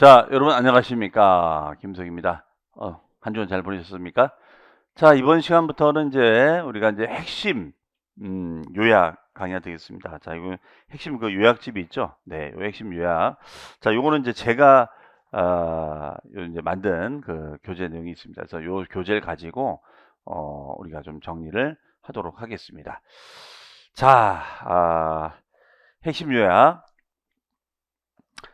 자, 여러분 안녕하십니까? 김석입니다. 한 주는 잘 보내셨습니까? 자, 이번 시간부터는 이제 우리가 이제 핵심 요약 강의가 되겠습니다. 자, 이거 핵심 그 요약집이 있죠? 네, 요 핵심 요약. 자, 요거는 이제 제가 요 이제 만든 그 교재 내용이 있습니다. 그래서 요 교재를 가지고 우리가 좀 정리를 하도록 하겠습니다. 자, 핵심 요약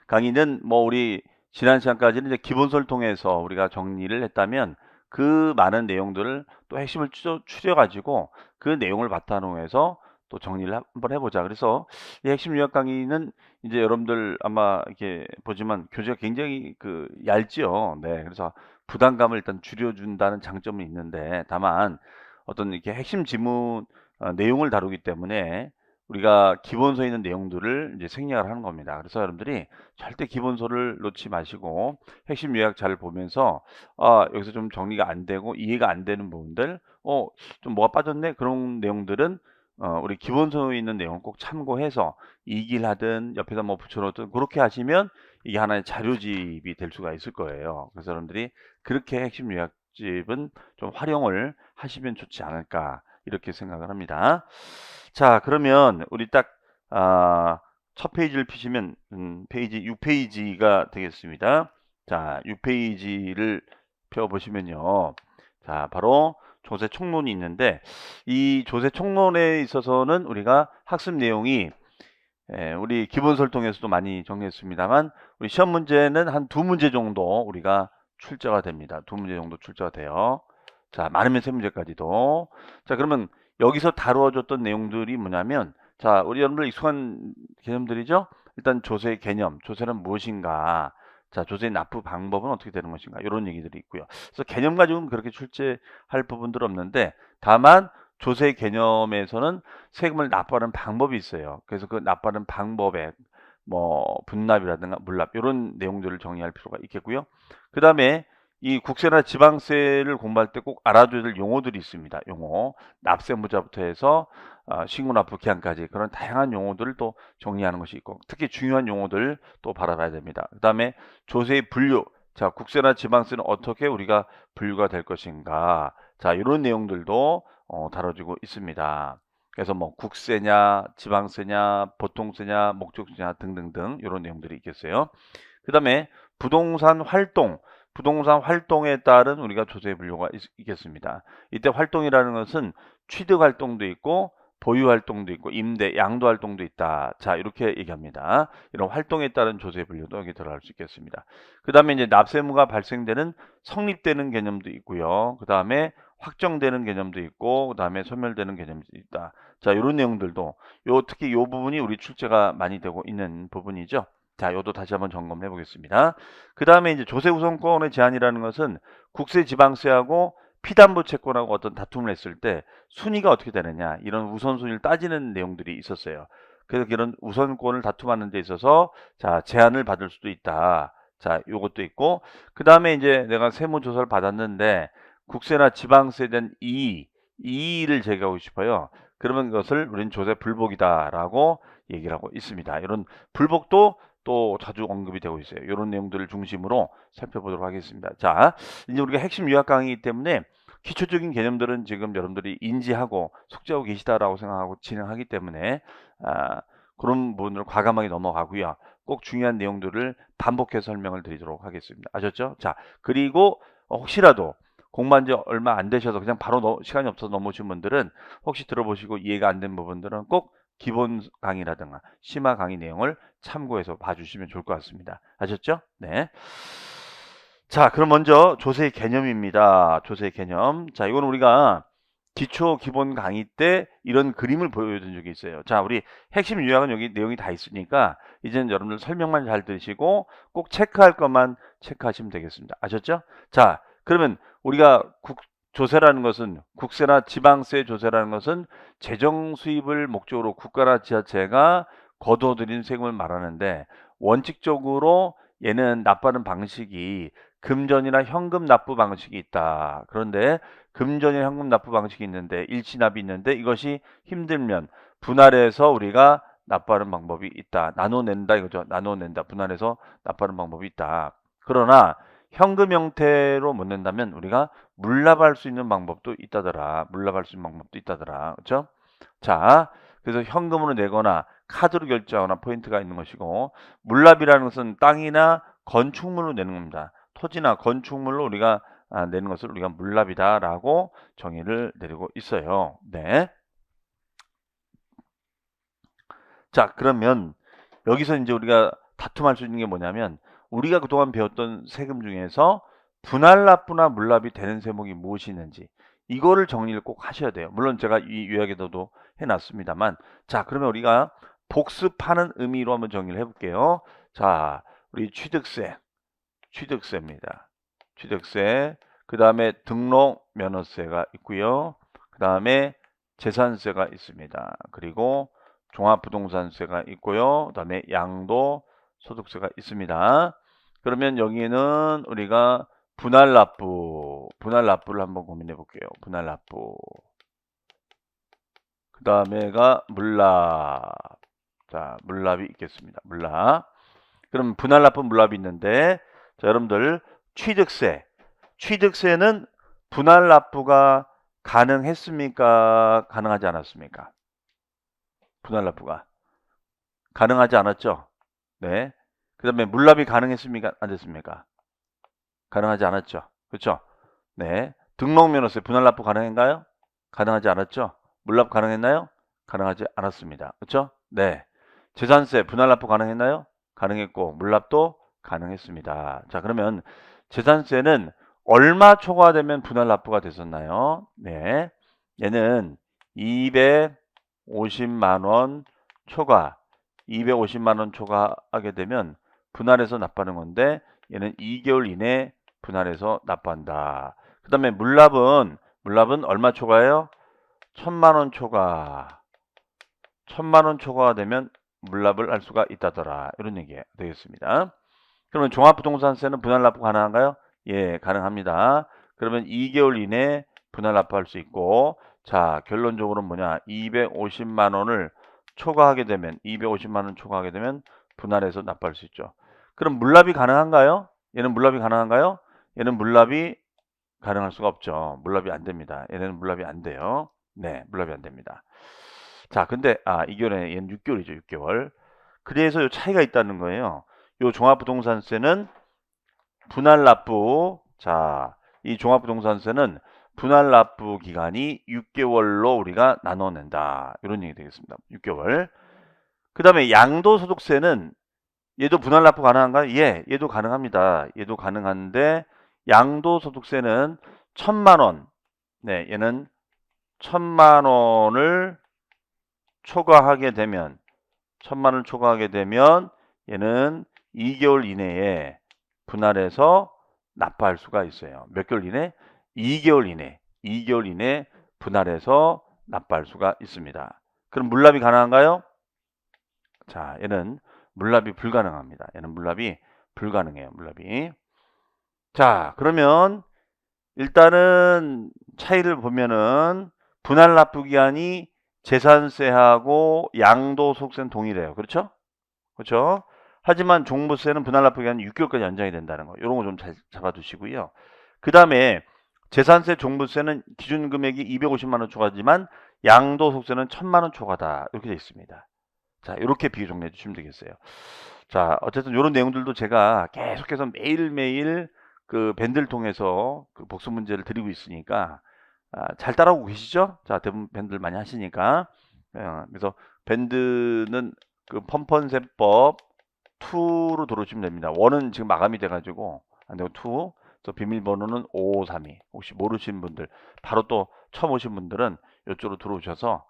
강의는 뭐 우리 지난 시간까지는 이제 기본서를 통해서 우리가 정리를 했다면 그 많은 내용들을 또 핵심을 추려 가지고 그 내용을 바탕으로 해서 또 정리를 한번 해보자. 그래서 이 핵심 요약 강의는 이제 여러분들 아마 이렇게 보지만 교재가 굉장히 그 얇지요. 네, 그래서 부담감을 일단 줄여준다는 장점은 있는데 다만 어떤 이렇게 핵심 지문 내용을 다루기 때문에 우리가 기본서에 있는 내용들을 이제 생략을 하는 겁니다. 그래서 여러분들이 절대 기본서를 놓지 마시고 핵심 요약 잘 보면서 여기서 좀 정리가 안 되고 이해가 안 되는 부분들 좀 뭐가 빠졌네 그런 내용들은 우리 기본서에 있는 내용을 꼭 참고해서 이길하든 옆에다 뭐 붙여놓든 그렇게 하시면 이게 하나의 자료집이 될 수가 있을 거예요. 그래서 여러분들이 그렇게 핵심 요약집은 좀 활용을 하시면 좋지 않을까 이렇게 생각을 합니다. 자, 그러면 우리 딱 첫 페이지를 피시면 페이지 6페이지가 되겠습니다. 자, 6페이지를 펴 보시면요. 자, 바로 조세 총론이 있는데 이 조세 총론에 있어서는 우리가 학습 내용이 우리 기본서를 통해서도 많이 정리했습니다만 우리 시험 문제는 한 두 문제 정도 우리가 출제가 됩니다. 두 문제 정도 출제가 돼요. 자, 많으면 세 문제까지도. 자, 그러면 여기서 다루어졌던 내용들이 뭐냐면 자, 우리 여러분들 익숙한 개념들이죠. 일단 조세의 개념, 조세는 무엇인가, 자, 조세의 납부 방법은 어떻게 되는 것인가 이런 얘기들이 있고요. 그래서 개념 가지고는 그렇게 출제할 부분들은 없는데 다만 조세 개념에서는 세금을 납부하는 방법이 있어요. 그래서 그 납부하는 방법에 뭐 분납이라든가 물납 이런 내용들을 정리할 필요가 있겠고요. 그 다음에 이 국세나 지방세를 공부할 때 꼭 알아둬야 될 용어들이 있습니다. 용어, 납세무자부터 해서 신고납부 기한까지 그런 다양한 용어들을 또 정리하는 것이 있고 특히 중요한 용어들 또 바라봐야 됩니다. 그 다음에 조세의 분류, 자, 국세나 지방세는 어떻게 우리가 분류가 될 것인가, 자, 이런 내용들도 다뤄지고 있습니다. 그래서 뭐 국세냐, 지방세냐, 보통세냐, 목적세냐 등등등 이런 내용들이 있겠어요. 그 다음에 부동산 활동, 부동산 활동에 따른 우리가 조세 분류가 있겠습니다. 이때 활동이라는 것은 취득 활동도 있고 보유 활동도 있고 임대, 양도 활동도 있다. 자, 이렇게 얘기합니다. 이런 활동에 따른 조세 분류도 여기 들어갈 수 있겠습니다. 그 다음에 이제 납세무가 발생되는 성립되는 개념도 있고요. 그 다음에 확정되는 개념도 있고 그 다음에 소멸되는 개념도 있다. 자, 이런 내용들도 특히 요 부분이 우리 출제가 많이 되고 있는 부분이죠. 자, 요도 다시 한번 점검해 보겠습니다. 그 다음에 이제 조세 우선권의 제한이라는 것은 국세 지방세하고 피담보 채권하고 어떤 다툼을 했을 때 순위가 어떻게 되느냐 이런 우선순위를 따지는 내용들이 있었어요. 그래서 이런 우선권을 다툼하는 데 있어서 자, 제한을 받을 수도 있다. 자, 요것도 있고 그 다음에 이제 내가 세무조사를 받았는데 국세나 지방세에 대한 이의를 제기하고 싶어요. 그러면 그것을 우리는 조세 불복이다라고 얘기를 하고 있습니다. 이런 불복도 또 자주 언급이 되고 있어요. 이런 내용들을 중심으로 살펴보도록 하겠습니다. 자, 이제 우리가 핵심 요약 강의이기 때문에 기초적인 개념들은 지금 여러분들이 인지하고 숙지하고 계시다라고 생각하고 진행하기 때문에 그런 부분을 과감하게 넘어가고요. 꼭 중요한 내용들을 반복해서 설명을 드리도록 하겠습니다. 아셨죠? 자, 그리고 혹시라도 공부한 지 얼마 안 되셔서 그냥 바로 시간이 없어서 넘어오신 분들은 혹시 들어보시고 이해가 안 된 부분들은 꼭 기본 강의라든가 심화 강의 내용을 참고해서 봐주시면 좋을 것 같습니다. 아셨죠? 네. 자, 그럼 먼저 조세 개념입니다. 조세 개념. 자, 이건 우리가 기초 기본 강의 때 이런 그림을 보여준 적이 있어요. 자, 우리 핵심 요약은 여기 내용이 다 있으니까 이제는 여러분들 설명만 잘 들으시고 꼭 체크할 것만 체크하시면 되겠습니다. 아셨죠? 자, 그러면 우리가 조세라는 것은 국세나 지방세 조세라는 것은 재정 수입을 목적으로 국가나 지자체가 거둬들인 세금을 말하는데 원칙적으로 얘는 납부하는 방식이 금전이나 현금 납부 방식이 있다. 그런데 금전이나 현금 납부 방식이 있는데 일시납이 있는데 이것이 힘들면 분할해서 우리가 납부하는 방법이 있다. 나눠낸다 이거죠. 나눠낸다. 분할해서 납부하는 방법이 있다. 그러나 현금 형태로 못 낸다면 우리가 물납할 수 있는 방법도 있다더라. 물납할 수 있는 방법도 있다더라. 그렇죠? 자, 그래서 현금으로 내거나 카드로 결제하거나 포인트가 있는 것이고, 물납이라는 것은 땅이나 건축물로 내는 겁니다. 토지나 건축물로 우리가 내는 것을 우리가 물납이다라고 정의를 내리고 있어요. 네. 자, 그러면 여기서 이제 우리가 다툼할 수 있는 게 뭐냐면, 우리가 그동안 배웠던 세금 중에서 분할납부나 물납이 되는 세목이 무엇이 있는지 이거를 정리를 꼭 하셔야 돼요. 물론 제가 이 요약에도 해놨습니다만, 자, 그러면 우리가 복습하는 의미로 한번 정리를 해볼게요. 자, 우리 취득세입니다. 취득세, 그 다음에 등록면허세가 있고요. 그 다음에 재산세가 있습니다. 그리고 종합부동산세가 있고요. 그 다음에 양도소득세가 있습니다. 그러면 여기는 우리가 분할납부를 한번 고민해 볼게요. 분할납부. 그 다음에가 물납. 자, 물납이 있겠습니다. 물납. 그럼 분할납부, 물납이 있는데, 자, 여러분들 취득세는 분할납부가 가능했습니까? 가능하지 않았습니까? 분할납부가 가능하지 않았죠? 네. 그 다음에 물납이 가능했습니까? 안 됐습니까? 가능하지 않았죠? 그렇죠? 네. 등록면허세 분할납부 가능한가요? 가능하지 않았죠? 물납 가능했나요? 가능하지 않았습니다. 그렇죠? 네. 재산세 분할납부 가능했나요? 가능했고 물납도 가능했습니다. 자, 그러면 재산세는 얼마 초과되면 분할납부가 됐었나요? 네. 얘는 250만 원 초과, 250만 원 초과하게 되면 분할해서 납부하는 건데, 얘는 2개월 이내 분할해서 납부한다. 그 다음에 물납은 얼마 초과예요? 1000만 원 초과. 1000만 원 초과가 되면 물납을 할 수가 있다더라. 이런 얘기 되겠습니다. 그러면 종합부동산세는 분할 납부 가능한가요? 예, 가능합니다. 그러면 2개월 이내 분할 납부할 수 있고, 자, 결론적으로는 뭐냐? 250만 원을 초과하게 되면, 250만 원 초과하게 되면 분할해서 납부할 수 있죠. 그럼 물납이 가능한가요? 얘는 물납이 가능한가요? 얘는 물납이 가능할 수가 없죠. 물납이 안 됩니다. 얘는 물납이 안 돼요. 네, 물납이 안 됩니다. 자, 근데 2개월에 얘는 6개월이죠. 6개월. 그래서 요 차이가 있다는 거예요. 요 종합부동산세는 분할 납부. 자, 이 종합부동산세는 분할 납부 기간이 6개월로 우리가 나눠낸다. 이런 얘기 되겠습니다. 6개월. 그 다음에 양도소득세는 얘도 분할 납부 가능한가요? 예, 얘도 가능합니다. 얘도 가능한데 양도소득세는 1000만 원. 네, 얘는 1000만 원을 초과하게 되면 1000만 원을 초과하게 되면 얘는 2개월 이내에 분할해서 납부할 수가 있어요. 몇 개월 이내? 2개월 이내. 2개월 이내 분할해서 납부할 수가 있습니다. 그럼 물납이 가능한가요? 자, 얘는 물납이 불가능합니다. 얘는 물납이 불가능해요. 물납이. 자, 그러면 일단은 차이를 보면은 분할 납부 기한이 재산세하고 양도소득세는 동일해요. 그렇죠? 그렇죠? 하지만 종부세는 분할 납부 기간이 6개월까지 연장이 된다는 거. 이런 거 좀 잘 잡아두시고요. 그 다음에 재산세, 종부세는 기준 금액이 250만 원 초과지만 양도소득세는 1000만 원 초과다. 이렇게 되어 있습니다. 자, 이렇게 비교 정리해 주시면 되겠어요. 자, 어쨌든 이런 내용들도 제가 계속해서 매일매일 그 밴드를 통해서 그 복습 문제를 드리고 있으니까 잘 따라오고 계시죠? 자, 대부분 밴드를 많이 하시니까. 그래서 밴드는 그 펀펀세법 2로 들어오시면 됩니다. 1은 지금 마감이 돼가지고 안 되고 2. 그래서 비밀번호는 5532. 혹시 모르시는 분들, 바로 또 처음 오신 분들은 이쪽으로 들어오셔서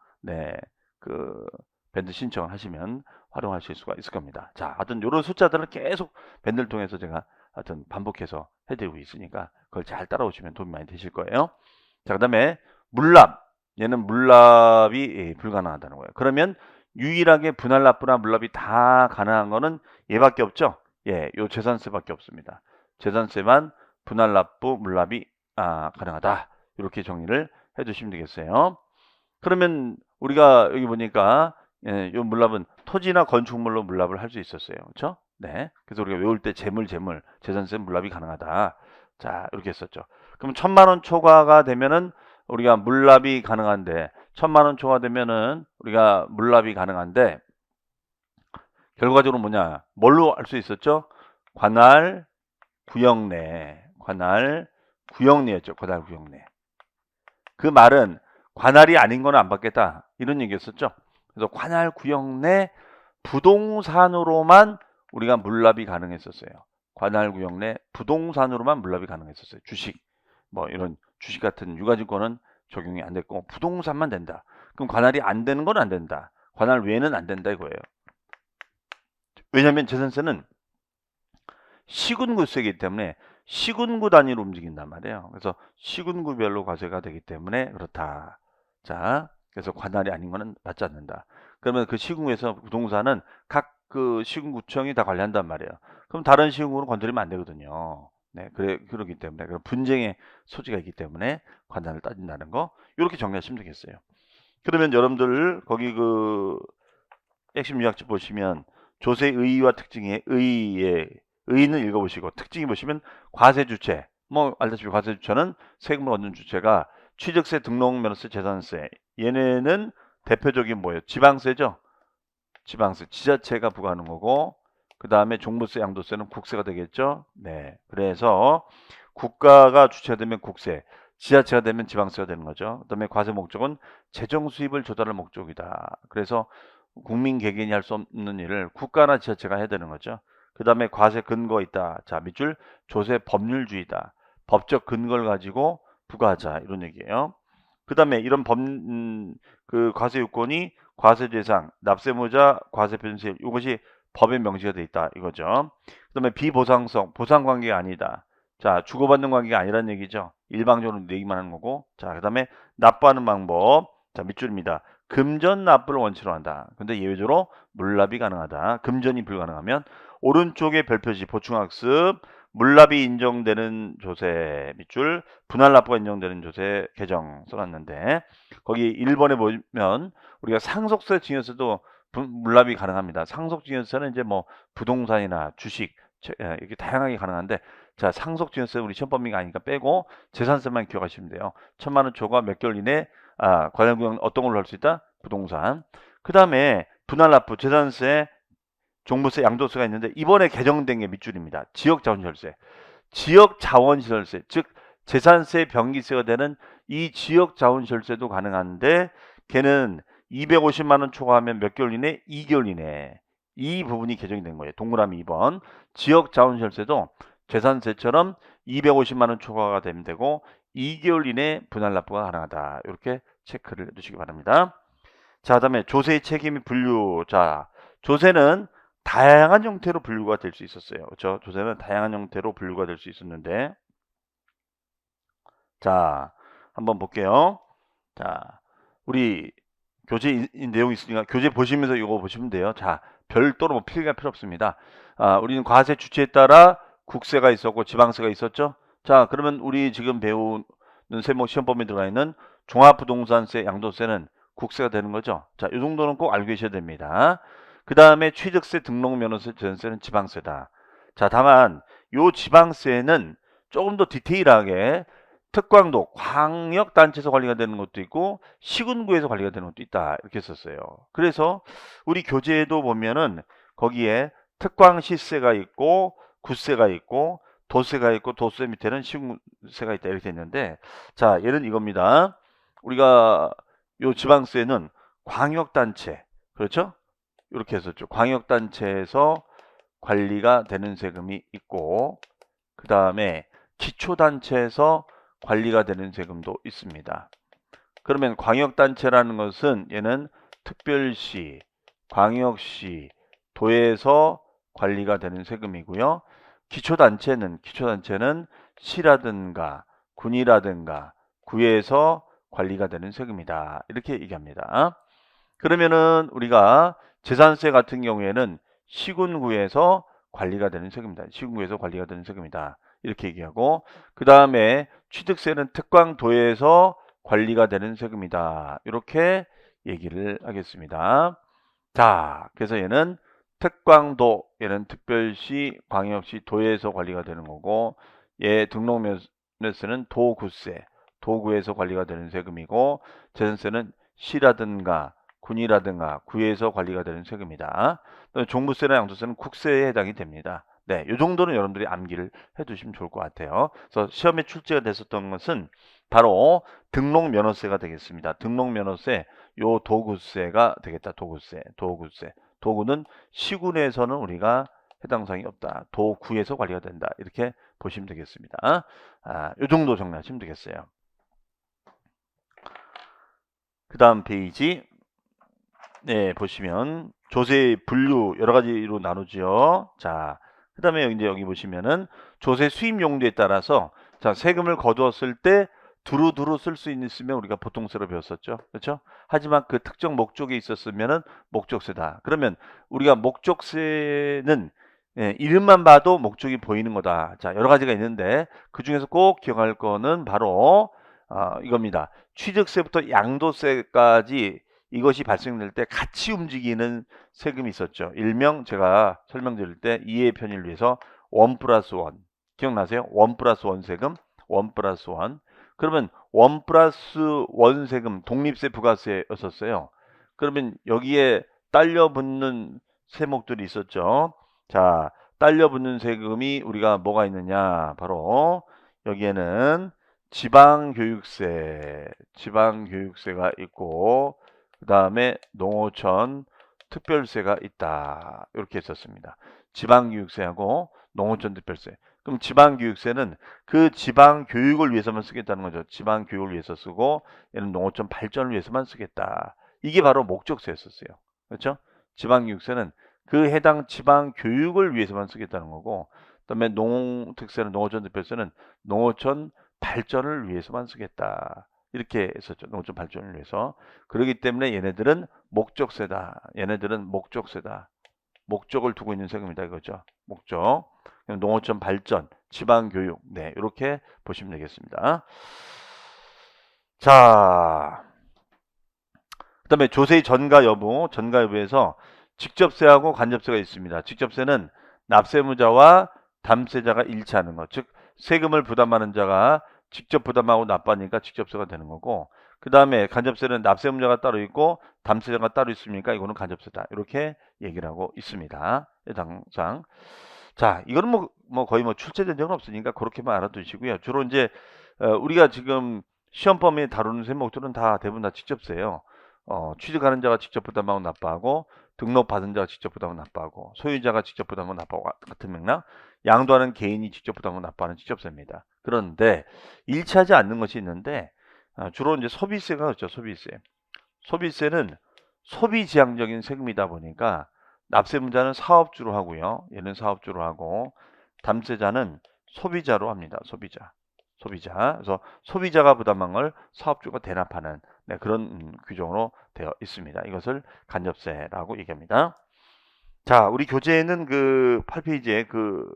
그 밴드 신청을 하시면 활용하실 수가 있을 겁니다. 자, 하여튼 이런 숫자들을 계속 밴드를 통해서 제가 하여튼 반복해서 해드리고 있으니까 그걸 잘 따라오시면 도움이 많이 되실 거예요. 자, 그 다음에 물납. 얘는 물납이 불가능하다는 거예요. 그러면 유일하게 분할 납부나 물납이 다 가능한 거는 얘밖에 없죠. 예, 요 재산세밖에 없습니다. 재산세만 분할 납부, 물납이 가능하다. 이렇게 정리를 해주시면 되겠어요. 그러면 우리가 여기 보니까 예, 요 물납은 토지나 건축물로 물납을 할 수 있었어요. 그렇죠? 네. 그래서 우리가 외울 때 재산세 물납이 가능하다. 자, 이렇게 했었죠. 그럼 1,000만 원 초과가 되면은 우리가 물납이 가능한데 1,000만 원 초과되면은 우리가 물납이 가능한데 결과적으로 뭐냐? 뭘로 할 수 있었죠? 관할 구역내. 관할 구역내였죠. 관할 구역내. 그 말은 관할이 아닌 거는 안 받겠다. 이런 얘기였었죠. 그래서 관할 구역 내 부동산으로만 우리가 물납이 가능했었어요. 관할 구역 내 부동산으로만 물납이 가능했었어요. 주식, 뭐 이런 주식 같은 유가증권은 적용이 안 됐고 부동산만 된다. 그럼 관할이 안 되는 건 안 된다. 관할 외에는 안 된다 이거예요. 왜냐하면 재산세는 시군구세이기 때문에 시군구 단위로 움직인단 말이에요. 그래서 시군구별로 과세가 되기 때문에 그렇다. 자, 그래서 관할이 아닌 거는 맞지 않는다. 그러면 그 시군구에서 부동산은 각 그 시군구청이 다 관리한단 말이에요. 그럼 다른 시군구는 건드리면 안 되거든요. 네, 그러기 때문에 그런 분쟁의 소지가 있기 때문에 관할을 따진다는 거 이렇게 정리하시면 되겠어요. 그러면 여러분들 거기 그 핵심 요약집 보시면 조세 의의와 특징의 의의는 읽어보시고 특징이 보시면 과세주체 뭐 알다시피 과세주체는 세금을 얻는 주체가 취득세, 등록면허세, 재산세 얘네는 대표적인 뭐예요? 지방세죠. 지방세 지자체가 부과하는 거고 그 다음에 종부세, 양도세는 국세가 되겠죠. 네, 그래서 국가가 주체가 되면 국세, 지자체가 되면 지방세가 되는 거죠. 그 다음에 과세 목적은 재정 수입을 조달할 목적이다. 그래서 국민 개개인이 할 수 없는 일을 국가나 지자체가 해야 되는 거죠. 그 다음에 과세 근거 있다. 자, 밑줄 조세 법률주의다. 법적 근거를 가지고 부과하자 이런 얘기예요. 그 다음에 이런 그 과세 요건이 과세 대상, 납세무자, 과세 변실 이것이 법에 명시가 돼 있다 이거죠. 그 다음에 비보상성, 보상 관계가 아니다. 자, 주고받는 관계가 아니라는 얘기죠. 일방적으로 내기만 하는 거고. 자, 그 다음에 납부하는 방법. 자, 밑줄입니다. 금전 납부를 원칙으로 한다. 근데 예외적으로 물납이 가능하다. 금전이 불가능하면 오른쪽에 별표시 보충학습 물납이 인정되는 조세 밑줄 분할 납부가 인정되는 조세 개정 써놨는데 거기 1번에 보면 우리가 상속세 증여세도 물납이 가능합니다. 상속 증여세는 이제 뭐 부동산이나 주식 이렇게 다양하게 가능한데 자 상속 증여세 우리 시험 범위가 아니니까 빼고 재산세만 기억하시면 돼요. 1,000만 원 초과 몇 개월 이내 관련 구역 어떤 걸로 할 수 있다? 부동산. 그 다음에 분할 납부 재산세 종부세, 양도세가 있는데 이번에 개정된 게 밑줄입니다. 지역자원시설세. 지역자원시설세, 즉 재산세 병기세가 되는 이 지역자원시설세도 가능한데 걔는 250만 원 초과하면 몇 개월 이내? 2개월 이내. 이 부분이 개정이 된 거예요. 동그라미 2번. 지역자원시설세도 재산세처럼 250만 원 초과가 되면 되고 2개월 이내 분할 납부가 가능하다. 이렇게 체크를 해두시기 바랍니다. 자, 그다음에 조세의 책임이 분류. 자, 조세는 다양한 형태로 분류가 될 수 있었어요. 그렇죠? 조세는 다양한 형태로 분류가 될 수 있었는데 자, 한번 볼게요. 자, 우리 교재 내용이 있으니까 교재 보시면서 이거 보시면 돼요. 자, 별도로 뭐 필기가 필요 없습니다. 우리는 과세 주체에 따라 국세가 있었고 지방세가 있었죠. 자, 그러면 우리 지금 배우는 세목 시험 범위에 들어가 있는 종합부동산세, 양도세는 국세가 되는 거죠. 자, 이 정도는 꼭 알고 계셔야 됩니다. 그 다음에 취득세, 등록면허세, 재산세는 지방세다. 자, 다만 요 지방세는 조금 더 디테일하게 특광도 광역단체에서 관리가 되는 것도 있고 시군구에서 관리가 되는 것도 있다 이렇게 썼어요. 그래서 우리 교재에도 보면은 거기에 특광시세가 있고 구세가 있고 도세가 있고 도세 밑에는 시군세가 있다 이렇게 있는데 자 얘는 이겁니다. 우리가 요 지방세는 광역단체 그렇죠? 이렇게 했었죠. 광역단체에서 관리가 되는 세금이 있고 그 다음에 기초단체에서 관리가 되는 세금도 있습니다. 그러면 광역단체라는 것은 얘는 특별시, 광역시, 도에서 관리가 되는 세금이고요. 기초단체는 시라든가 군이라든가 구에서 관리가 되는 세금이다. 이렇게 얘기합니다. 그러면은 우리가 재산세 같은 경우에는 시군구에서 관리가 되는 세금이다. 시군구에서 관리가 되는 세금이다. 이렇게 얘기하고 그 다음에 취득세는 특광도에서 관리가 되는 세금이다. 이렇게 얘기를 하겠습니다. 자, 그래서 얘는 특광도, 얘는 특별시, 광역시, 도에서 관리가 되는 거고, 얘 등록면세는 도구세, 도구에서 관리가 되는 세금이고, 재산세는 시라든가 군이라든가 구에서 관리가 되는 세금이다. 종부세나 양도세는 국세에 해당이 됩니다. 네, 이 정도는 여러분들이 암기를 해두시면 좋을 것 같아요. 그래서 시험에 출제가 됐었던 것은 바로 등록면허세가 되겠습니다. 등록면허세, 요 도구세가 되겠다. 도구세. 도구는 시군에서는 우리가 해당 사항이 없다. 도구에서 관리가 된다. 이렇게 보시면 되겠습니다. 요 정도 정리하시면 되겠어요. 그 다음 페이지 네, 보시면 조세 분류 여러 가지로 나누죠. 자, 그 다음에 이제 여기 보시면은 조세 수입 용도에 따라서 자, 세금을 거두었을 때 두루두루 쓸 수 있으면 우리가 보통세로 배웠었죠. 그렇죠? 하지만 그 특정 목적에 있었으면은 목적세다. 그러면 우리가 목적세는 이름만 봐도 목적이 보이는 거다. 자, 여러 가지가 있는데 그 중에서 꼭 기억할 거는 바로 이겁니다. 취득세부터 양도세까지 이것이 발생될 때 같이 움직이는 세금이 있었죠. 일명 제가 설명드릴 때 이해의 편의를 위해서 1+1 기억나세요? 1+1 세금 1+1 그러면 1+1 세금 독립세 부가세였었어요. 그러면 여기에 딸려 붙는 세목들이 있었죠. 자, 딸려 붙는 세금이 우리가 뭐가 있느냐 바로 여기에는 지방교육세가 있고 그 다음에 농어촌 특별세가 있다. 이렇게 했었습니다. 지방교육세하고 농어촌 특별세. 그럼 지방교육세는 그 지방교육을 위해서만 쓰겠다는 거죠. 지방교육을 위해서 쓰고 얘는 농어촌 발전을 위해서만 쓰겠다. 이게 바로 목적세였었어요. 그렇죠? 지방교육세는 그 해당 지방교육을 위해서만 쓰겠다는 거고 그 다음에 농특세는 농어촌 특별세는 농어촌 발전을 위해서만 쓰겠다. 이렇게 했었죠. 농어촌 발전을 위해서. 그렇기 때문에 얘네들은 목적세다. 목적을 두고 있는 세금이다 이거죠. 목적. 농어촌 발전, 지방교육. 네, 이렇게 보시면 되겠습니다. 자, 그 다음에 조세의 전가 여부에서 직접세하고 간접세가 있습니다. 직접세는 납세무자와 담세자가 일치하는 것. 즉, 세금을 부담하는 자가 직접 부담하고 납부하니까 직접세가 되는 거고, 그 다음에 간접세는 납세무자가 따로 있고 담세자가 따로 있으니까 이거는 간접세다. 이렇게 얘기를 하고 있습니다. 해당상. 자, 이거는 거의 출제된 적은 없으니까 그렇게만 알아두시고요. 주로 이제 우리가 지금 시험 범위에 다루는 세목들은 다 대부분 다 직접세예요. 취득하는 자가 직접 부담하고 납부하고 등록받은 자가 직접 부담하고 납부하고 소유자가 직접 부담하고 납부하고 같은 맥락 양도하는 개인이 직접 부담하고 납부하는 직접세입니다. 그런데 일치하지 않는 것이 있는데 주로 이제 소비세가 그렇죠. 소비세는 소비지향적인 세금이다 보니까 납세문자는 사업주로 하고요. 얘는 사업주로 하고 담세자는 소비자로 합니다. 소비자. 그래서 소비자가 부담한 걸 사업주가 대납하는 그런 규정으로 되어 있습니다. 이것을 간접세라고 얘기합니다. 자, 우리 교재에는 그 8페이지에 그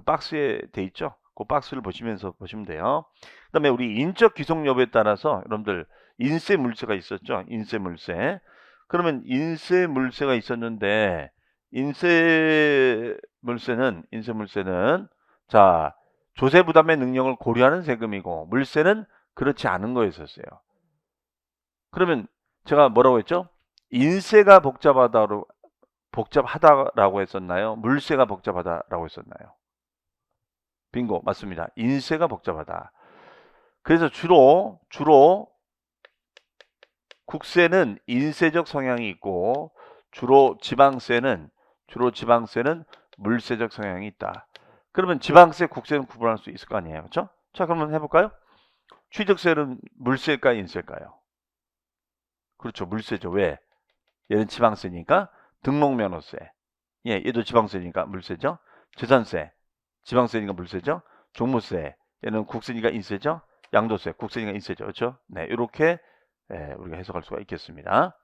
박스에 돼 있죠. 그 박스를 보시면서 보시면 돼요. 그 다음에 우리 인적 귀속 여부에 따라서 여러분들 인세 물세가 있었죠. 인세 물세. 그러면 인세 물세가 있었는데 인세 물세는 자, 조세 부담의 능력을 고려하는 세금이고 물세는 그렇지 않은 거였었어요. 그러면 제가 뭐라고 했죠? 인세가 복잡하다라고 했었나요? 물세가 복잡하다라고 했었나요? 빙고, 맞습니다. 인세가 복잡하다. 그래서 주로 국세는 인세적 성향이 있고 주로 지방세는 물세적 성향이 있다. 그러면 지방세, 국세는 구분할 수 있을 거 아니에요. 그렇죠? 자, 그러면 해볼까요? 취득세는 물세일까요? 인세일까요? 그렇죠. 물세죠. 왜? 얘는 지방세니까 등록면허세. 예, 얘도 지방세니까 물세죠. 재산세, 지방세니까 물세죠. 종부세, 얘는 국세니까 인세죠. 양도세, 국세니까 인세죠. 그렇죠? 네, 이렇게 우리가 해석할 수가 있겠습니다.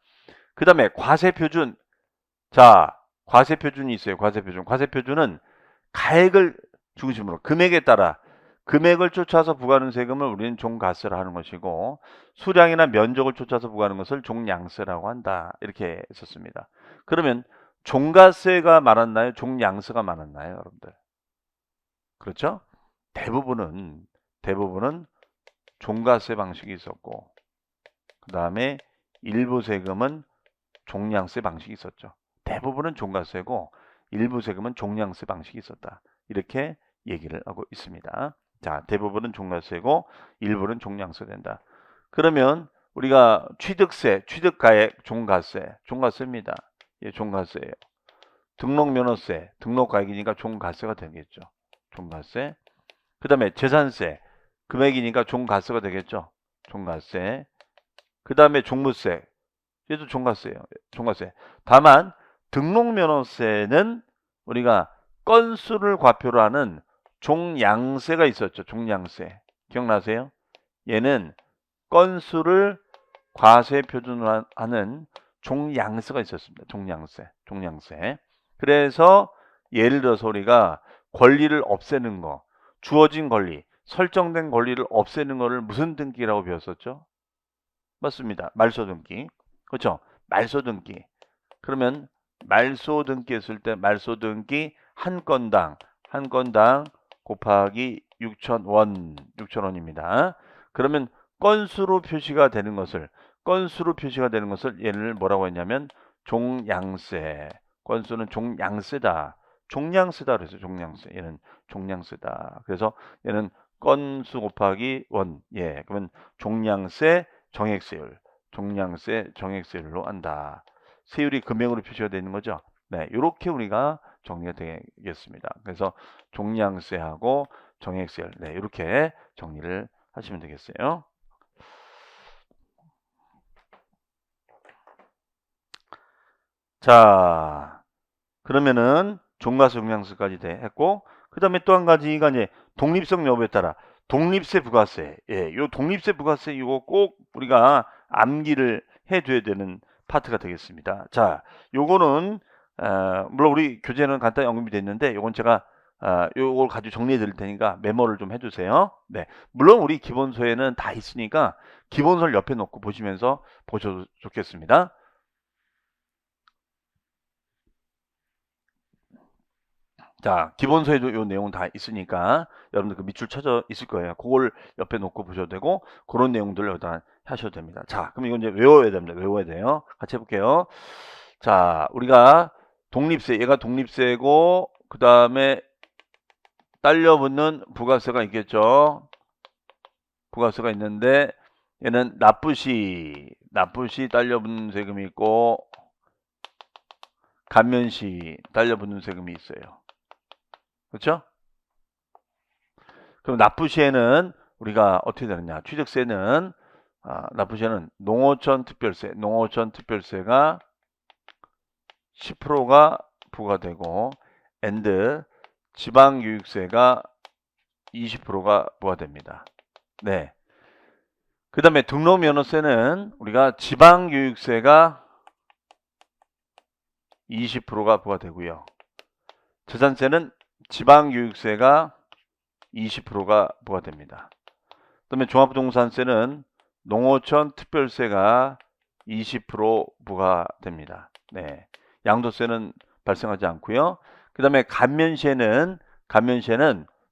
그 다음에 과세표준. 자, 과세표준이 있어요. 과세표준은 가액을 중심으로 금액에 따라 금액을 쫓아서 부과하는 세금을 우리는 종가세라 하는 것이고 수량이나 면적을 쫓아서 부과하는 것을 종량세라고 한다. 이렇게 했었습니다. 그러면 종가세가 많았나요? 종량세가 많았나요, 여러분들? 그렇죠? 대부분은 종가세 방식이 있었고 그 다음에 일부 세금은 종량세 방식이 있었죠. 대부분은 종가세고 일부 세금은 종량세 방식이 있었다. 이렇게 얘기를 하고 있습니다. 자, 대부분은 종가세고 일부는 종량세 된다. 그러면 우리가 취득세, 취득가액, 종가세입니다. 예, 종가세예요. 등록면허세, 등록가액이니까 종가세가 되겠죠. 종가세. 그 다음에 재산세, 금액이니까 종가세가 되겠죠. 종가세. 그 다음에 종부세, 얘도 종가세예요. 종가세. 다만 등록면허세는 우리가 건수를 과표로 하는 종량세가 있었죠. 종량세. 기억나세요? 얘는 건수를 과세 표준으로 하는 종량세가 있었습니다. 종량세. 그래서 예를 들어서 우리가 권리를 없애는 거, 주어진 권리, 설정된 권리를 없애는 거를 무슨 등기라고 배웠었죠? 맞습니다. 말소등기. 그렇죠? 말소등기. 그러면 말소등기 했을 때 말소등기 한 건당 곱하기 6,000원입니다. 그러면 건수로 표시가 되는 것을 얘를 뭐라고 했냐면 종량세. 건수는 종량세다. 그래서 종량세. 얘는 종량세다. 그래서 얘는 건수 곱하기 원. 예. 그러면 종량세 정액세율로 한다. 세율이 금액으로 표시가 되는 거죠. 네, 이렇게 우리가 정리가 되겠습니다. 그래서 종량세하고 정액세율, 네, 이렇게 정리를 하시면 되겠어요. 자, 그러면은 종가세, 종량세까지 했고, 그 다음에 또 한 가지가 이제 독립성 여부에 따라 독립세 부가세. 예, 요 독립세 부가세 이거 꼭 우리가 암기를 해둬야 되는 파트가 되겠습니다. 자, 요거는 물론 우리 교재는 간단히 언급이 됐는데 요건 제가 요걸 가지고 정리해 드릴 테니까 메모를 좀 해주세요. 네, 물론 우리 기본서에는 다 있으니까 기본서를 옆에 놓고 보시면서 보셔도 좋겠습니다. 자, 기본서에도 요 내용 다 있으니까 여러분들 그 밑줄 쳐져 있을 거예요. 그걸 옆에 놓고 보셔도 되고 그런 내용들을 여기다 하셔도 됩니다. 자, 그럼 이건 이제 외워야 됩니다. 외워야 돼요. 같이 해볼게요. 자, 우리가 독립세, 얘가 독립세고 그 다음에 딸려붙는 부가세가 있겠죠. 부가세가 있는데 얘는 납부시 딸려붙는 세금이 있고 감면시 딸려붙는 세금이 있어요. 그렇죠? 그럼 납부시에는 우리가 어떻게 되느냐? 취득세는 납부시에는 농어촌 특별세가 10%가 부과되고 and 지방교육세가 20%가 부과됩니다. 네. 그 다음에 등록면허세는 우리가 지방교육세가 20%가 부과되고요. 재산세는 지방교육세가 20%가 부과됩니다. 그다음에 종합부동산세는 농어촌 특별세가 20% 부과됩니다. 네, 양도세는 발생하지 않고요. 그다음에 감면시에는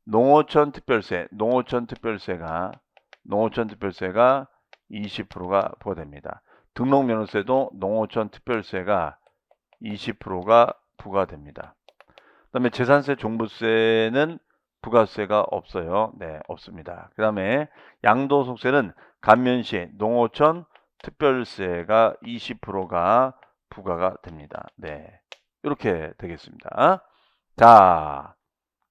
농어촌 특별세가 20%가 부과됩니다. 등록면허세도 농어촌 특별세가 20%가 부과됩니다. 그다음에 재산세, 종부세는 부가세가 없어요. 네, 없습니다. 그 다음에 양도소득세는 감면시, 농어촌 특별세가 20%가 부과가 됩니다. 네, 이렇게 되겠습니다. 자,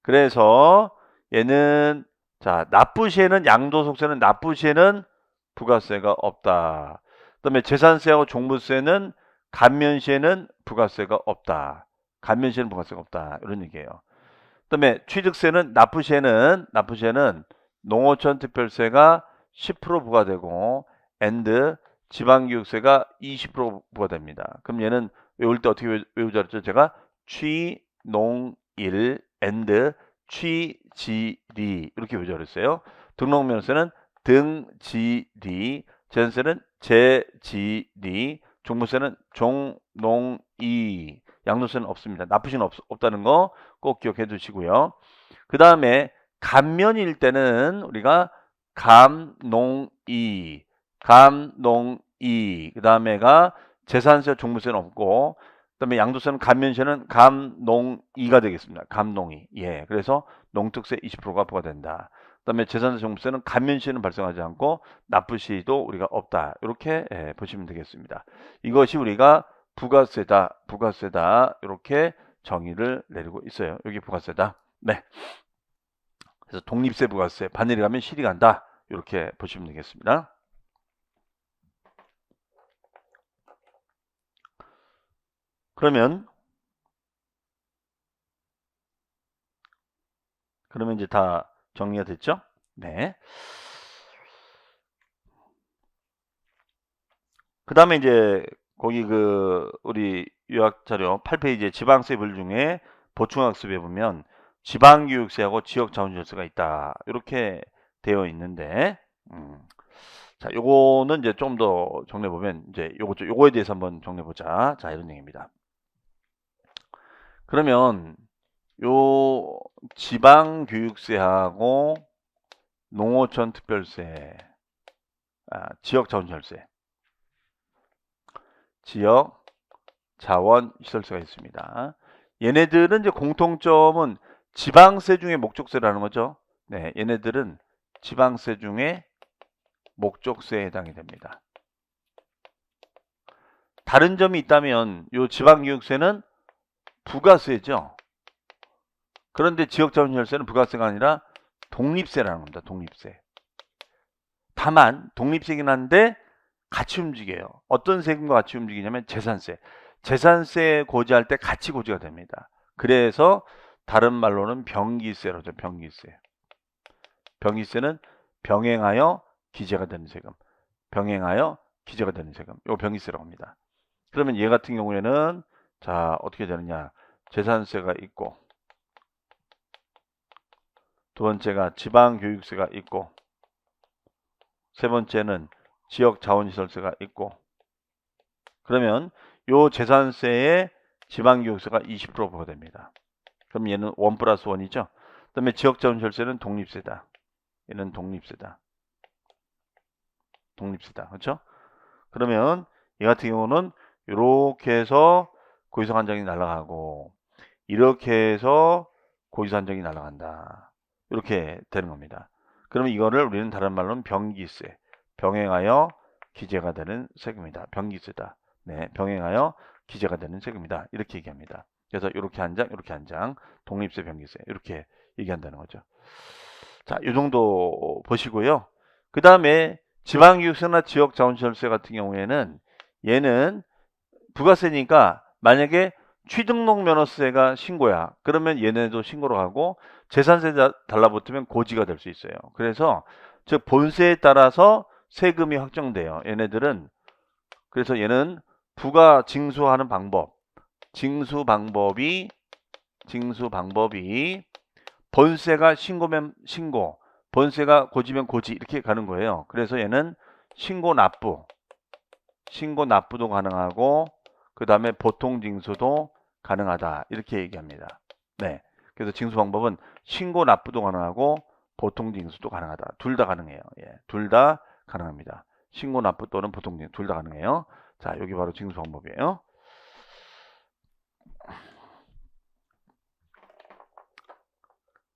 그래서 얘는 자 납부시에는 납부시에는 부가세가 없다. 그다음에 재산세하고 종부세는 감면시에는 부가세가 없다. 이런 얘기예요. 그다음에 취득세는 납부시에는 농어촌 특별세가 10% 부과되고 and 지방교육세가 20% 부과됩니다. 그럼 얘는 외울 때 어떻게 외우자 그랬죠? 제가 취농일 and 취지리 이렇게 외워졌어요. 등록명세는 등지리, 재산세는 재지리, 종부세는 종농이, 양도세는 없습니다. 납부시는 없다는 거 꼭 기억해 두시고요. 그 다음에 감면일 때는 우리가 감농이, 그 다음에가 재산세, 종부세는 없고, 그 다음에 양도세는 감면세는 감농이가 되겠습니다. 감농이. 예. 그래서 농특세 20%가 부과된다. 그 다음에 재산세, 종부세는 감면시는 발생하지 않고 납부시도 우리가 없다. 이렇게 보시면 되겠습니다. 이것이 우리가 부가세다, 부가세다. 이렇게 정의를 내리고 있어요. 여기 부가세다. 네. 그래서 독립세, 부가세, 반일이 가면 실이 간다. 이렇게 보시면 되겠습니다. 그러면 이제 다 정리가 됐죠? 네. 그 다음에 이제 거기 우리 요약자료 8페이지에 지방세율 중에 보충학습에 보면 지방교육세하고 지역자원시설세가 있다. 이렇게 되어 있는데, 자, 요거는 이제 좀 더 정리해 보면 이제 요거에 대해서 한번 정리해 보자. 자, 이런 얘기입니다. 그러면 요 지방교육세하고 농어촌 특별세, 지역자원시설세, 지역자원시설세가 있습니다. 얘네들은 이제 공통점은 지방세 중에 목적세라는 거죠. 네, 얘네들은 지방세 중에 목적세에 해당이 됩니다. 다른 점이 있다면 요 지방교육세는 부가세죠. 그런데 지역자원시설세는 부가세가 아니라 독립세라는 겁니다. 독립세. 다만 독립세긴 한데 같이 움직여요. 어떤 세금과 같이 움직이냐면 재산세. 재산세 고지할 때 같이 고지가 됩니다. 그래서 다른 말로는 병기세로 하죠. 병기세. 병기세는 병행하여 기재가 되는 세금. 병행하여 기재가 되는 세금. 이거 병기세라고 합니다. 그러면 얘 같은 경우에는 자, 어떻게 되느냐? 재산세가 있고, 두 번째가 지방교육세가 있고, 세 번째는 지역자원시설세가 있고, 그러면 요 재산세에 지방교육세가 20% 부과됩니다. 그럼 얘는 1 플러스 1이죠. 그 다음에 지역자원시설세는 독립세다. 얘는 독립세다. 독립세다. 그렇죠? 그러면 얘 같은 경우는 이렇게 해서 고지서 한정이 날아가고, 이렇게 해서 고지서 한정이 날아간다. 이렇게 되는 겁니다. 그러면 이거를 우리는 다른 말로는 병기세, 병행하여 기재가 되는 세금이다. 병기세다. 네, 병행하여 기재가 되는 세금이다. 이렇게 얘기합니다. 그래서 이렇게 한 장, 이렇게 한 장, 독립세, 병기세 이렇게 얘기한다는 거죠. 자, 이 정도 보시고요. 그 다음에 지방교육세나 지역자원시설세 같은 경우에는 얘는 부가세니까 만약에 취등록 면허세가 신고야. 그러면 얘네도 신고로 하고 재산세 달라붙으면 고지가 될 수 있어요. 그래서 즉 본세에 따라서 세금이 확정돼요. 얘네들은. 그래서 얘는 부가 징수하는 방법, 징수 방법이 본세가 신고면 신고, 본세가 고지면 고지 이렇게 가는 거예요. 그래서 얘는 신고 납부도 가능하고 그 다음에 보통 징수도 가능하다 이렇게 얘기합니다. 네, 그래서 징수 방법은 신고 납부도 가능하고 보통 징수도 가능하다. 둘 다 가능해요. 예, 둘 다 가능합니다. 신고 납부 또는 보통 징수 둘 다 가능해요. 자, 여기 바로 징수 방법이에요.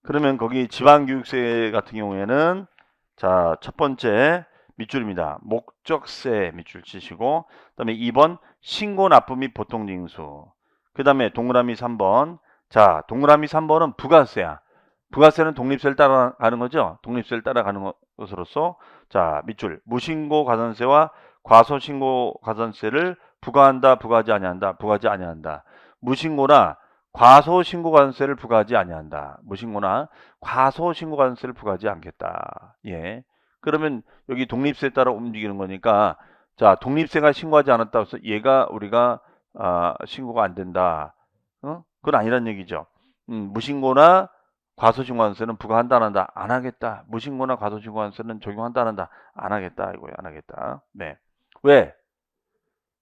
그러면 거기 지방교육세 같은 경우에는 자, 첫 번째 밑줄입니다. 목적세 밑줄 치시고 그 다음에 2번 신고 납부 및 보통 징수, 그 다음에 동그라미 3번. 자, 동그라미 3번은 부가세야. 부가세는 독립세를 따라가는 거죠. 독립세를 따라가는 것으로서 자, 밑줄 무신고 가산세와 과소신고 가산세를 부과한다, 부과하지 아니한다, 부과하지 아니한다. 무신고나 과소신고 가산세를 부과하지 아니한다. 무신고나 과소신고 가산세를 부과하지 않겠다. 예. 그러면 여기 독립세에 따라 움직이는 거니까 자, 독립세가 신고하지 않았다고 해서 얘가 우리가 신고가 안 된다. 그건 아니란 얘기죠. 무신고나 과소신고관세는 부과한다 안 한다? 안 하겠다. 무신고나 과소신고관세는 적용한다 안 한다? 안 하겠다 이거예요. 안 하겠다. 네. 왜?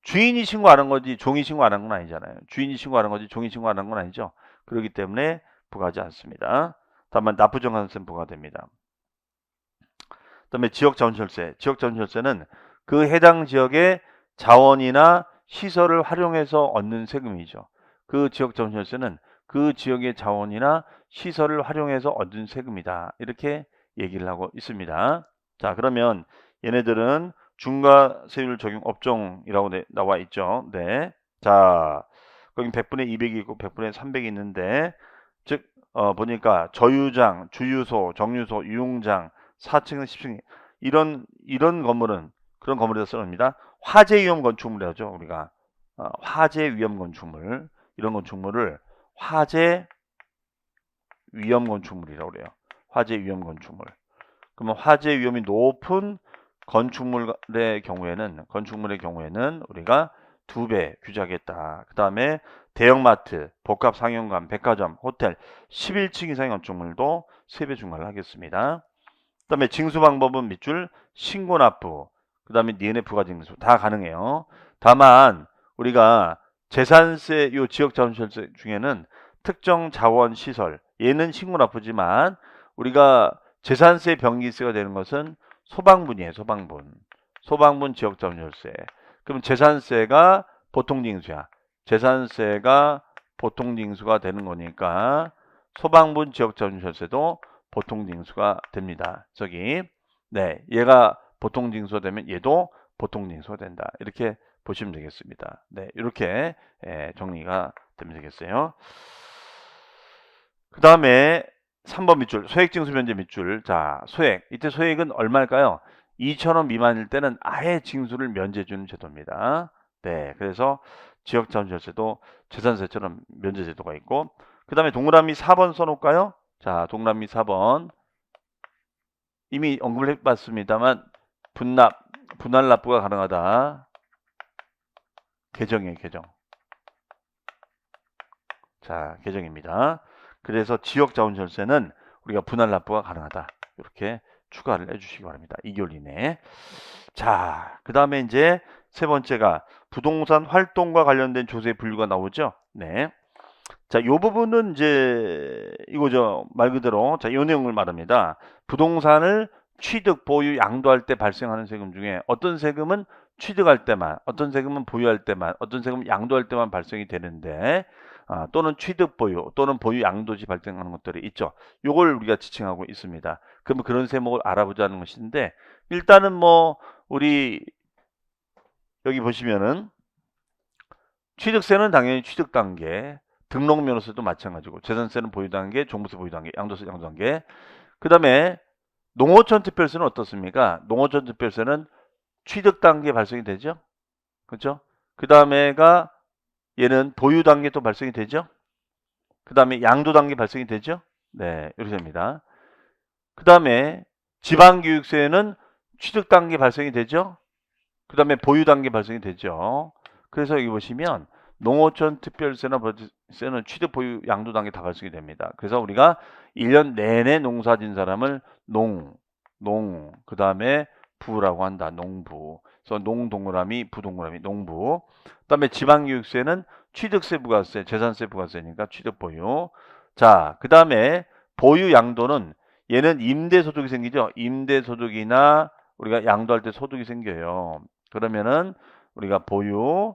주인이 신고하는 거지 종이 신고하는 건 아니잖아요. 주인이 신고하는 거지 종이 신고하는 건 아니죠. 그렇기 때문에 부과하지 않습니다. 다만 납부정관세는 부과됩니다. 그다음에 지역자원시설세. 지역자원시설세는 그 해당 지역의 자원이나 시설을 활용해서 얻는 세금이죠. 그 지역자원시설세는 그 지역의 자원이나 시설을 활용해서 얻은 세금이다. 이렇게 얘기를 하고 있습니다. 자, 그러면 얘네들은 중과세율 적용 업종이라고 나와 있죠. 네. 자, 거기 100분의 200이 있고 100분의 300이 있는데 즉 보니까 저유장, 주유소, 정유소, 유흥장, 4층, 10층 이런 건물은 그런 건물에서 쓰입니다. 화재 위험 건축물이라죠. 우리가 화재 위험 건축물 이런 건축물을 화재 위험 건축물이라고 그래요. 화재 위험 건축물. 그러면 화재 위험이 높은 건축물의 경우에는 우리가 2배 규제하겠다. 그 다음에 대형마트, 복합 상용관, 백화점, 호텔 11층 이상의 건축물도 3배 중과를 하겠습니다. 그 다음에 징수 방법은 밑줄 신고납부, 그 다음에 니은의 부가징수 다 가능해요. 다만 우리가 재산세 요 지역자원시설세 중에는 특정 자원시설 얘는 신고납부지만 우리가 재산세 병기세가 되는 것은 소방분이에요. 소방분 지역자원시설세. 그럼 재산세가 보통징수야. 재산세가 보통징수가 되는 거니까 소방분 지역자원시설세도 보통징수가 됩니다. 저기 네, 얘가 보통징수가 되면 얘도 보통징수가 된다. 이렇게 보시면 되겠습니다. 네, 이렇게 정리가 되면 되겠어요. 그 다음에 3번 밑줄 소액징수 면제 밑줄. 자, 소액 이때 소액은 얼마일까요? 2,000원 미만일 때는 아예 징수를 면제해 주는 제도입니다. 네, 그래서 지역자원시설세도 재산세처럼 면제 제도가 있고 그 다음에 동그라미 4번 써놓을까요? 자, 동그라미 4번 이미 언급을 해봤습니다만 분할 납부가 가능하다. 개정이에요, 개정. 자, 개정입니다. 그래서 지역자원시설세는 우리가 분할 납부가 가능하다. 이렇게 추가를 해주시기 바랍니다. 2개월 이내에. 자, 그 다음에 이제 세 번째가 부동산 활동과 관련된 조세 분류가 나오죠. 네. 자, 요 부분은 이제 이거죠. 말 그대로 자, 요 내용을 말합니다. 부동산을 취득, 보유, 양도할 때 발생하는 세금 중에 어떤 세금은 취득할 때만, 어떤 세금은 보유할 때만, 어떤 세금은 양도할 때만 발생이 되는데 또는 취득, 보유, 또는 보유, 양도 시 발생하는 것들이 있죠. 요걸 우리가 지칭하고 있습니다. 그러면 그런 세목을 알아보자는 것인데 일단은 뭐 우리 여기 보시면은 취득세는 당연히 취득 단계, 등록면허세도 마찬가지고 재산세는 보유 단계, 종부세 보유 단계, 양도세 양도 단계. 그 다음에 농어촌 특별세는 어떻습니까? 농어촌 특별세는 취득 단계 발생이 되죠. 그렇죠? 그 다음에가 얘는 보유 단계 또 발생이 되죠. 그 다음에 양도 단계 발생이 되죠. 네, 이렇게 됩니다. 그 다음에 지방교육세는 취득 단계 발생이 되죠. 그 다음에 보유 단계 발생이 되죠. 그래서 여기 보시면 농어촌 특별세나 버세는 취득, 보유, 양도 단계 다 발생이 됩니다. 그래서 우리가 1년 내내 농사 진 사람을 그 다음에 부라고 한다. 농부. 그래서 농동그라미, 부동그라미, 농부. 그 다음에 지방교육세는 취득세, 부가세, 재산세, 부가세니까 취득, 보유. 자, 그 다음에 보유, 양도는 얘는 임대소득이 생기죠. 임대소득이나 우리가 양도할 때 소득이 생겨요. 그러면은 우리가 보유,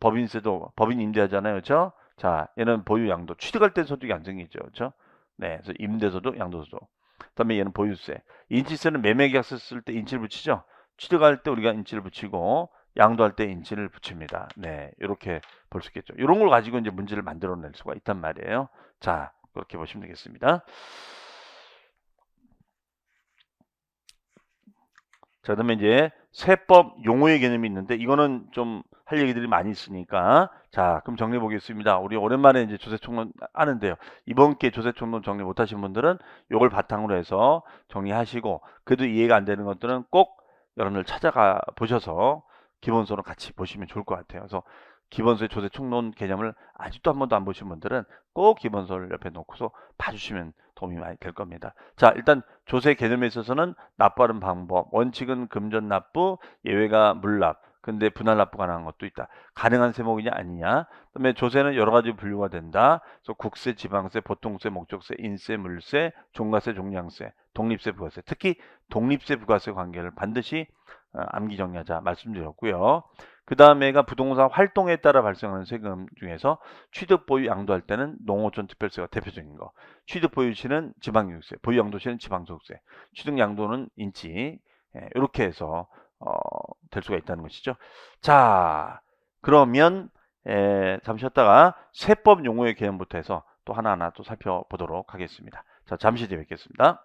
법인 임대하잖아요. 그렇죠? 자, 얘는 보유, 양도. 취득할 때 소득이 안 생기죠. 그렇죠? 네, 그래서 임대소득, 양도소득. 그다음에 얘는 보유세. 인치세는 매매계약서 쓸 때 인치를 붙이죠. 취득할 때 우리가 인치를 붙이고 양도할 때 인치를 붙입니다. 네, 이렇게 볼 수 있겠죠. 이런 걸 가지고 이제 문제를 만들어낼 수가 있단 말이에요. 자, 그렇게 보시면 되겠습니다. 자, 그다음에 이제 세법 용어의 개념이 있는데 이거는 좀 할 얘기들이 많이 있으니까 자, 그럼 정리해 보겠습니다. 우리 오랜만에 이제 조세총론 하는데요. 이번 기회에 조세총론 정리 못 하신 분들은 이걸 바탕으로 해서 정리하시고 그래도 이해가 안 되는 것들은 꼭 여러분들 찾아가 보셔서 기본소는 같이 보시면 좋을 것 같아요. 그래서 기본소의 조세 총론 개념을 아직도 한 번도 안 보신 분들은 꼭 기본소를 옆에 놓고서 봐주시면 도움이 많이 될 겁니다. 자, 일단 조세 개념에 있어서는 납부하는 방법, 원칙은 금전 납부, 예외가 물납, 근데 분할 납부가 가능한 것도 있다. 가능한 세목이냐 아니냐. 그다음에 조세는 여러 가지 분류가 된다. 그래서 국세, 지방세, 보통세, 목적세, 인세, 물세, 종가세, 종량세, 독립세, 부가세. 특히 독립세, 부가세 관계를 반드시 암기 정리하자 말씀드렸고요. 그 다음에가 부동산 활동에 따라 발생하는 세금 중에서 취득, 보유, 양도할 때는 농어촌 특별세가 대표적인 거. 취득, 보유 시는 지방교육세, 보유, 양도 시는 지방소득세, 취득, 양도는 인지. 이렇게 해서 될 수가 있다는 것이죠. 자, 그러면 잠시 쉬었다가 세법 용어의 개념부터 해서 또 하나하나 또 살펴보도록 하겠습니다. 자, 잠시 뒤에 뵙겠습니다.